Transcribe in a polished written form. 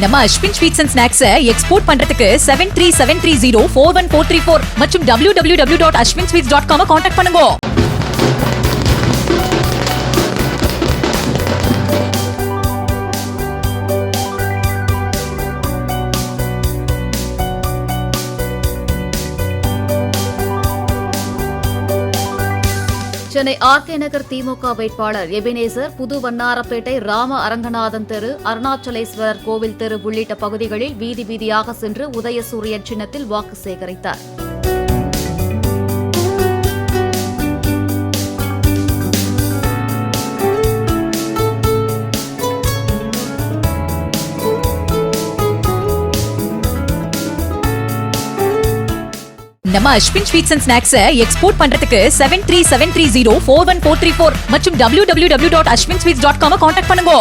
நம்ம Ashwin sweets and snacks export பண்றதுக்கு 7373041434 மற்றும் www.ashwinsweets.com கான்டாக்ட் பண்ணுங்க. சென்னை ஆர்கே நகர் திமுக வேட்பாளர் எபினேசர் புது வண்ணாரப்பேட்டை ராம அரங்கநாதன் தெரு, அருணாச்சலேஸ்வரர் கோவில் தெரு உள்ளிட்ட பகுதிகளில் வீதி வீதியாக சென்று உதயசூரியன் சின்னத்தில் வாக்கு சேகரித்தார். நம்ம Ashwin sweets and snacks export பண்றதுக்கு 7373041434 மற்றும் www.ashwinsweets.com கான்டாக்ட் பண்ணுங்க.